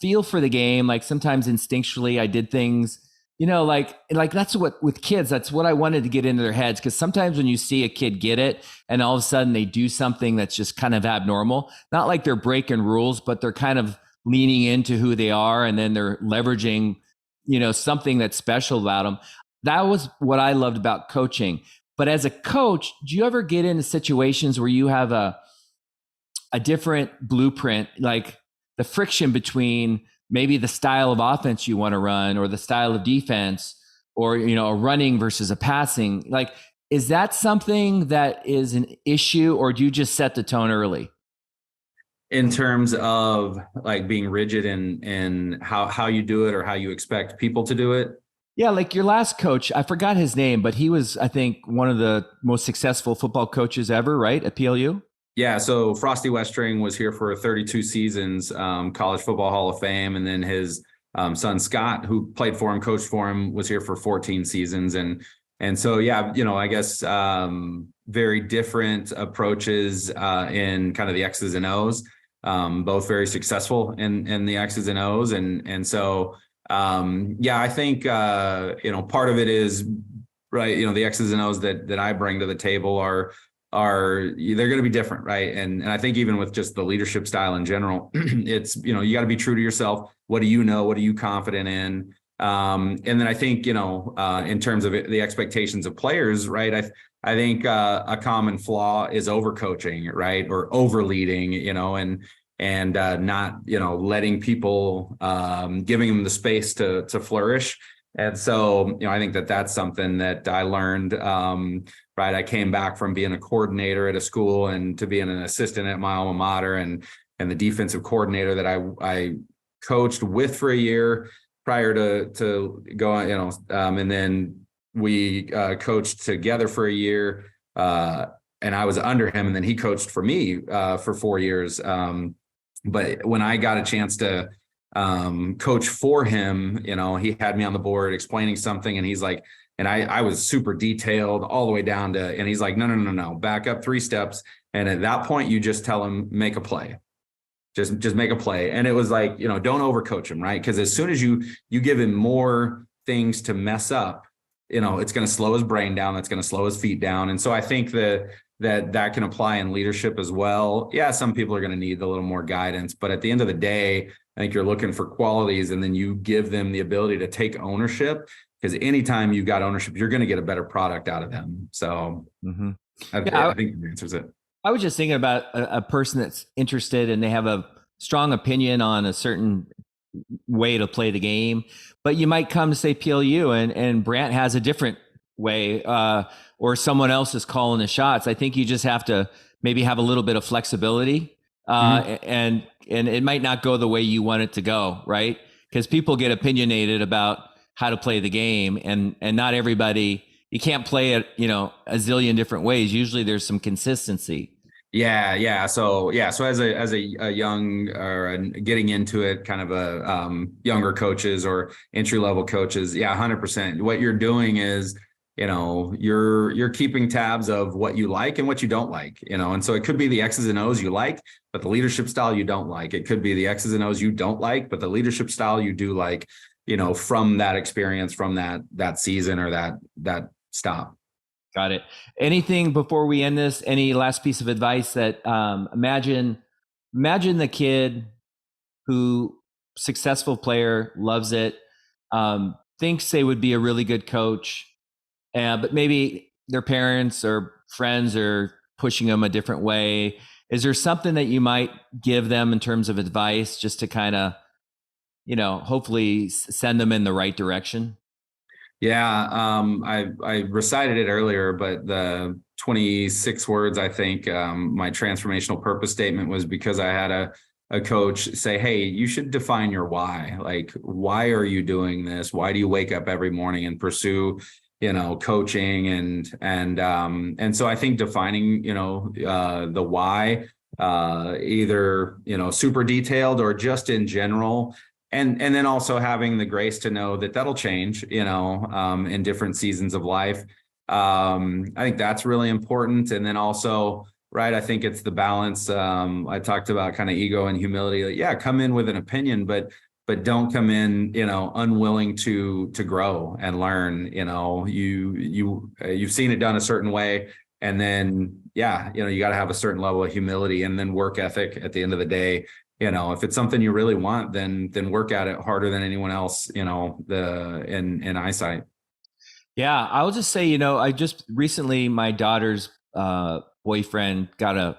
B: feel for the game. Like sometimes instinctually I did things, like that's what, with kids, that's what I wanted to get into their heads. Cause sometimes when you see a kid get it and all of a sudden they do something that's just kind of abnormal, not like they're breaking rules, but they're kind of leaning into who they are. And then they're leveraging, something that's special about them. That was what I loved about coaching. But as a coach, do you ever get into situations where you have a different blueprint, like the friction between maybe the style of offense you want to run or the style of defense, or, a running versus a passing? Like, is that something that is an issue, or do you just set the tone early?
C: In terms of like being rigid in how you do it or how you expect people to do it?
B: Yeah. Like your last coach, I forgot his name, but he was, I think, one of the most successful football coaches ever, right? At PLU?
C: Yeah, so Frosty Westring was here for 32 seasons, College Football Hall of Fame, and then his son Scott, who played for him, coached for him, was here for 14 seasons, and so yeah, I guess very different approaches in kind of the X's and O's, both very successful in the X's and O's, and so yeah, I think part of it is right. The X's and O's that I bring to the table are they're going to be different, right? And I think even with just the leadership style in general, it's you got to be true to yourself. What do you know? What are you confident in? And then I think in terms of the expectations of players, right? I think a common flaw is overcoaching, right, or overleading, and not letting people giving them the space to flourish. And so, I think that's something that I learned, right. I came back from being a coordinator at a school and to being an assistant at my alma mater and the defensive coordinator that I coached with for a year prior to going, and then we coached together for a year, and I was under him, and then he coached for me for 4 years. But when I got a chance to coach for him, he had me on the board explaining something, and he's like, and I was super detailed all the way down to, and he's like, no, back up 3 steps. And at that point, you just tell him, make a play, just make a play. And it was like, don't overcoach him, right? Because as soon as you give him more things to mess up, it's going to slow his brain down. That's going to slow his feet down. And so I think that can apply in leadership as well. Yeah, some people are going to need a little more guidance, but at the end of the day, I think you're looking for qualities, and then you give them the ability to take ownership, because anytime you've got ownership, you're going to get a better product out of them. So I think that answers it.
B: I was just thinking about a person that's interested and they have a strong opinion on a certain way to play the game, but you might come to say PLU and Brant has a different way, or someone else is calling the shots. I think you just have to maybe have a little bit of flexibility, and it might not go the way you want it to go, right? Because people get opinionated about how to play the game, and not everybody, you can't play it, a zillion different ways. Usually there's some consistency.
C: Yeah. So as a young, or getting into it, kind of a younger coaches or entry level coaches, 100%. What you're doing is, you're keeping tabs of what you like and what you don't like, and so it could be the X's and O's you like, but the leadership style you don't like. It could be the X's and O's you don't like, but the leadership style you do like, from that experience, from that season or that stop.
B: Got it. Anything before we end this? Any last piece of advice that imagine the kid who successful player, loves it, thinks they would be a really good coach, but maybe their parents or friends are pushing them a different way. Is there something that you might give them in terms of advice, just to kind of, hopefully send them in the right direction?
C: Yeah, I recited it earlier, but the 26 words, I think, my transformational purpose statement was because I had a coach say, hey, you should define your why. Like, why are you doing this? Why do you wake up every morning and pursue, coaching? And so I think defining, the why, either, super detailed or just in general. And then also having the grace to know that that'll change, in different seasons of life. I think that's really important. And then also, right, I think it's the balance. I talked about kind of ego and humility. Like, come in with an opinion, but don't come in, unwilling to grow and learn. You've seen it done a certain way. And then, you got to have a certain level of humility and then work ethic at the end of the day. If it's something you really want, then work at it harder than anyone else, in eyesight.
B: Yeah. I'll just say, I just recently, my daughter's boyfriend got a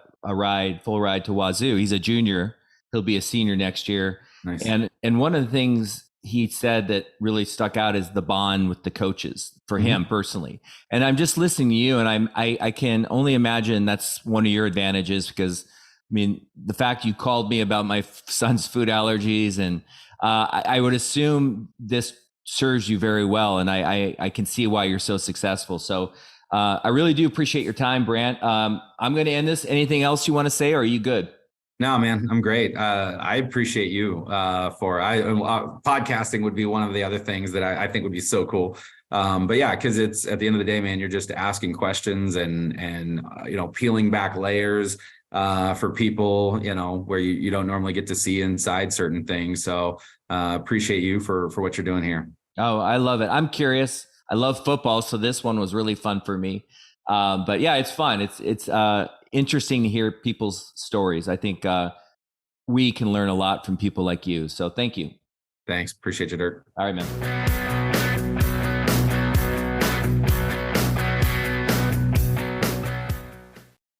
B: full ride to Wazoo. He's a junior. He'll be a senior next year.
C: Nice.
B: And one of the things he said that really stuck out is the bond with the coaches for him personally. And I'm just listening to you, and I can only imagine that's one of your advantages, because the fact you called me about my son's food allergies, and I would assume this serves you very well. And I can see why you're so successful. So I really do appreciate your time, Brant. I'm going to end this. Anything else you want to say, or are you good?
C: No, man, I'm great. I appreciate you podcasting would be one of the other things that I think would be so cool. But yeah, because it's at the end of the day, man, you're just asking questions and peeling back layers for people, where you don't normally get to see inside certain things. So appreciate you for what you're doing here.
B: Oh, I love it. I'm curious. I love football, so this one was really fun for me. But yeah, it's fun. It's interesting to hear people's stories. I think we can learn a lot from people like you. So thank you.
C: Thanks. Appreciate you, Dirk.
B: All right, man.